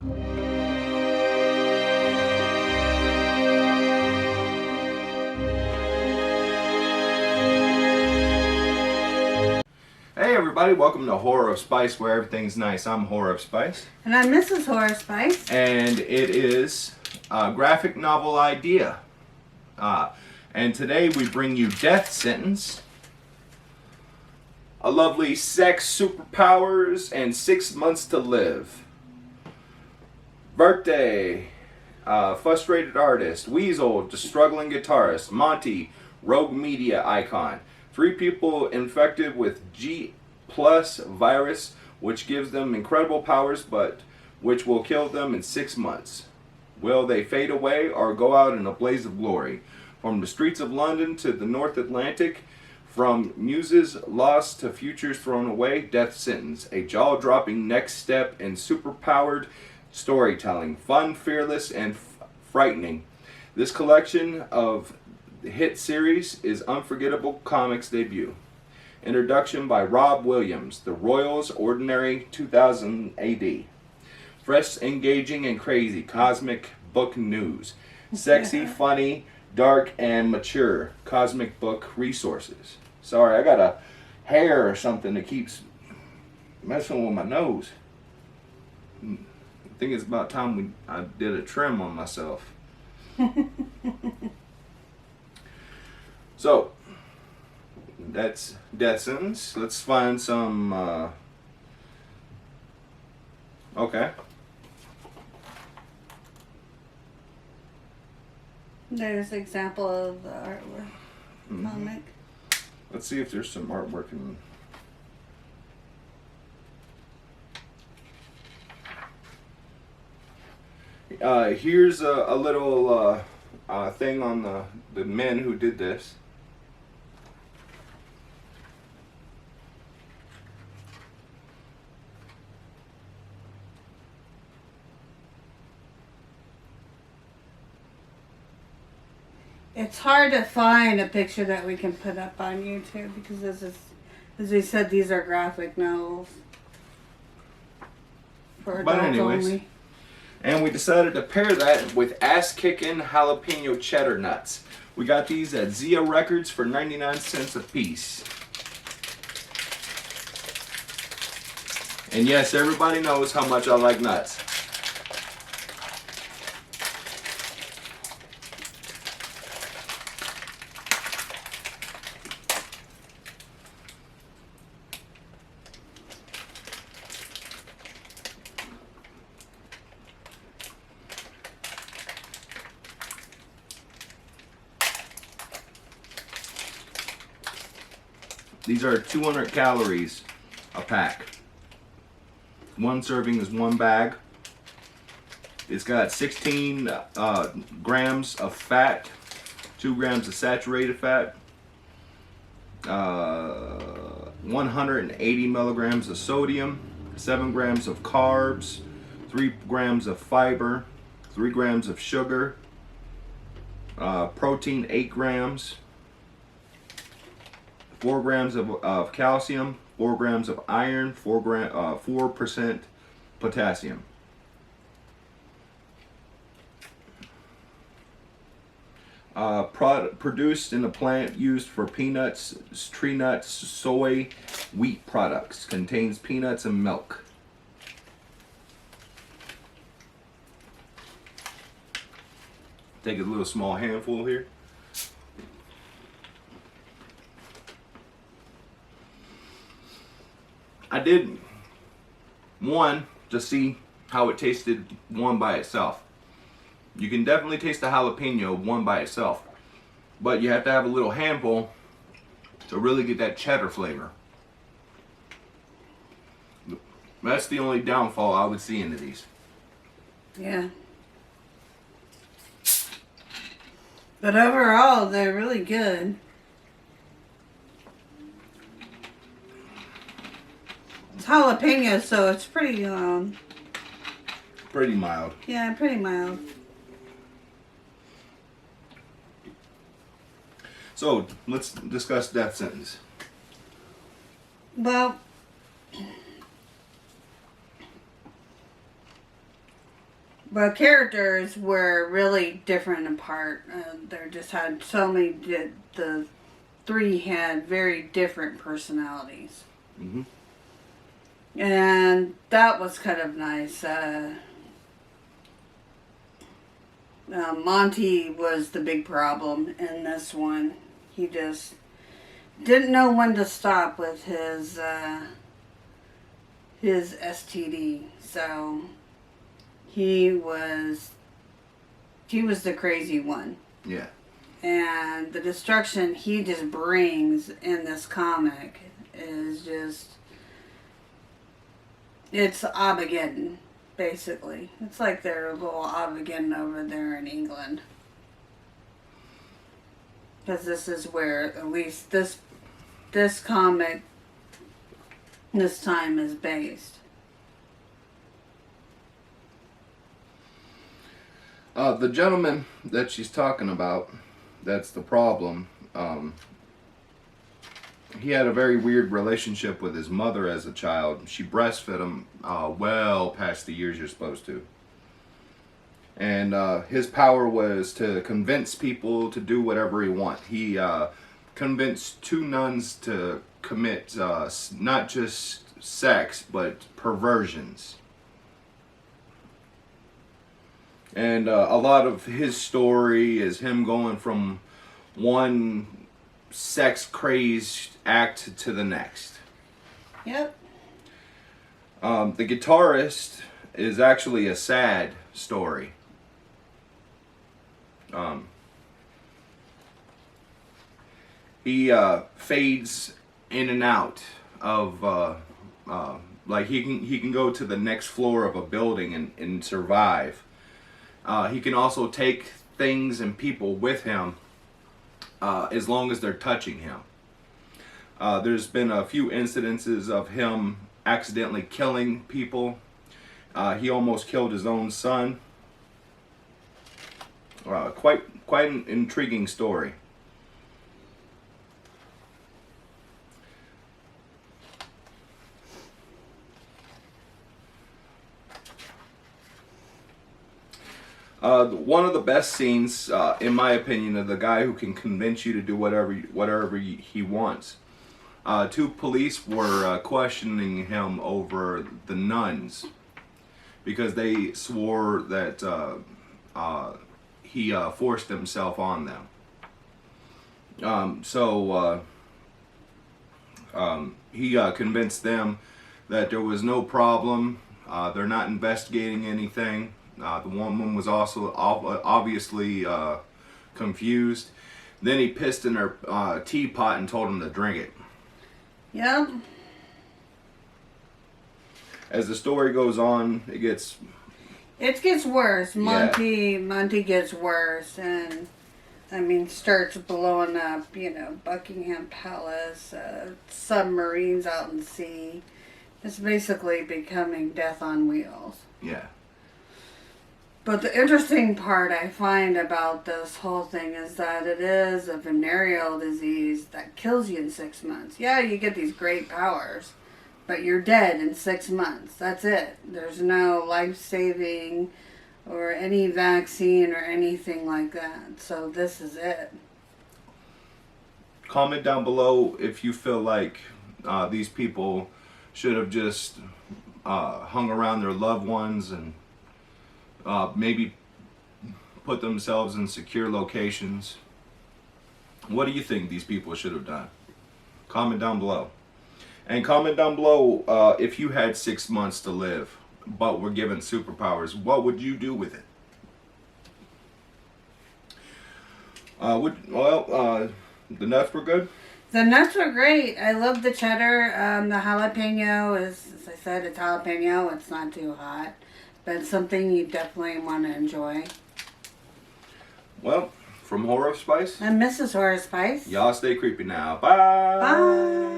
Hey everybody, welcome to Horror of Spice, where everything's nice. I'm Horror of Spice. And I'm Mrs. Horror Spice. And it is a graphic novel idea. And today we bring you Death Sentence, a lovely sex, superpowers, and 6 months to live. Birthday, frustrated artist. Weasel, the struggling guitarist. Monty, rogue media icon. 3 people infected with G+ virus, which gives them incredible powers, but which will kill them in 6 months. Will they fade away or go out in a blaze of glory? From the streets of London to the North Atlantic, from muses lost to futures thrown away, Death Sentence, a jaw-dropping next step in superpowered storytelling, fun, fearless, and frightening. This collection of the hit series is Unforgettable Comics debut. Introduction by Rob Williams, The Royals, Ordinary, 2000 AD. Fresh, engaging, and crazy cosmic book news. Sexy, funny, dark, and mature cosmic book resources. Sorry, I got a hair or something that keeps messing with my nose. I think it's about time I did a trim on myself. So, that's Death Sentence. Let's find some, okay. There's an example of the artwork comic. Let's see if there's some artwork in. Here's a little thing on the men who did this. It's hard to find a picture that we can put up on YouTube because this is, as we said, these are graphic novels for adults only. And we decided to pair that with Kickin Jalapeno Cheddar nuts. We got these at Zia Records for 99 cents a piece. And yes, everybody knows how much I like nuts. These are 200 calories a pack. One serving is 1 bag. It's got 16 grams of fat, 2 grams of saturated fat, 180 milligrams of sodium, 7 grams of carbs, 3 grams of fiber, 3 grams of sugar, protein 8 grams, 4 grams of calcium, 4 grams of iron, 4% potassium. Produced in a plant used for peanuts, tree nuts, soy, wheat products. Contains peanuts and milk. Take a little small handful here. I did one to see how it tasted one by itself. You can definitely taste the jalapeno one by itself, but you have to have a little handful to really get that cheddar flavor. That's the only downfall I would see into these. Yeah. But overall, they're really good. It's jalapeno, so it's pretty, Pretty mild. yeah, pretty mild. So, let's discuss Death Sentence. Well, But characters were really different apart. They just had so many. The three had very different personalities, Mm-hmm. and that was kind of nice. Monty was the big problem in this one. He just didn't know when to stop with his STD. So he was the crazy one. Yeah. And the destruction he just brings in this comic is just, it's Armageddon, basically. It's like their little Armageddon over there in England. Because this is where, at least this comic, this time is based. The gentleman that she's talking about, that's the problem. He had a very weird relationship with his mother as a child. She breastfed him well past the years you're supposed to. And his power was to convince people to do whatever he want. He convinced two nuns to commit not just sex, but perversions. And a lot of his story is him going from one sex-crazed act to the next. Yep. The guitarist is actually a sad story. He fades in and out of like he can go to the next floor of a building and survive. He can also take things and people with him as long as they're touching him. There's been a few incidences of him accidentally killing people. He almost killed his own son. Quite an intriguing story. One of the best scenes, in my opinion, of the guy who can convince you to do whatever he wants. Two police were questioning him over the nuns because they swore that he forced himself on them. He convinced them that there was no problem. They're not investigating anything. The woman was also obviously confused. Then he pissed in her teapot and told him to drink it. Yep. As the story goes on, it gets worse. Yeah. Monty gets worse, and I mean starts blowing up. Buckingham Palace, submarines out in sea. It's basically becoming Death on Wheels. Yeah. But the interesting part I find about this whole thing is that it is a venereal disease that kills you in 6 months. Yeah, you get these great powers, but you're dead in 6 months. That's it. There's no life-saving or any vaccine or anything like that. So this is it. Comment down below if you feel like these people should have just hung around their loved ones and maybe put themselves in secure locations. What do you think these people should have done? Comment down below. And comment down below if you had 6 months to live but were given superpowers, what would you do with it? The nuts were good? The nuts were great. I love the cheddar. The jalapeno is, as I said, it's jalapeno. It's not too hot. But it's something you definitely want to enjoy. Well, from Horror of Spice And Mrs. Horror Spice. y'all stay creepy now. Bye. Bye.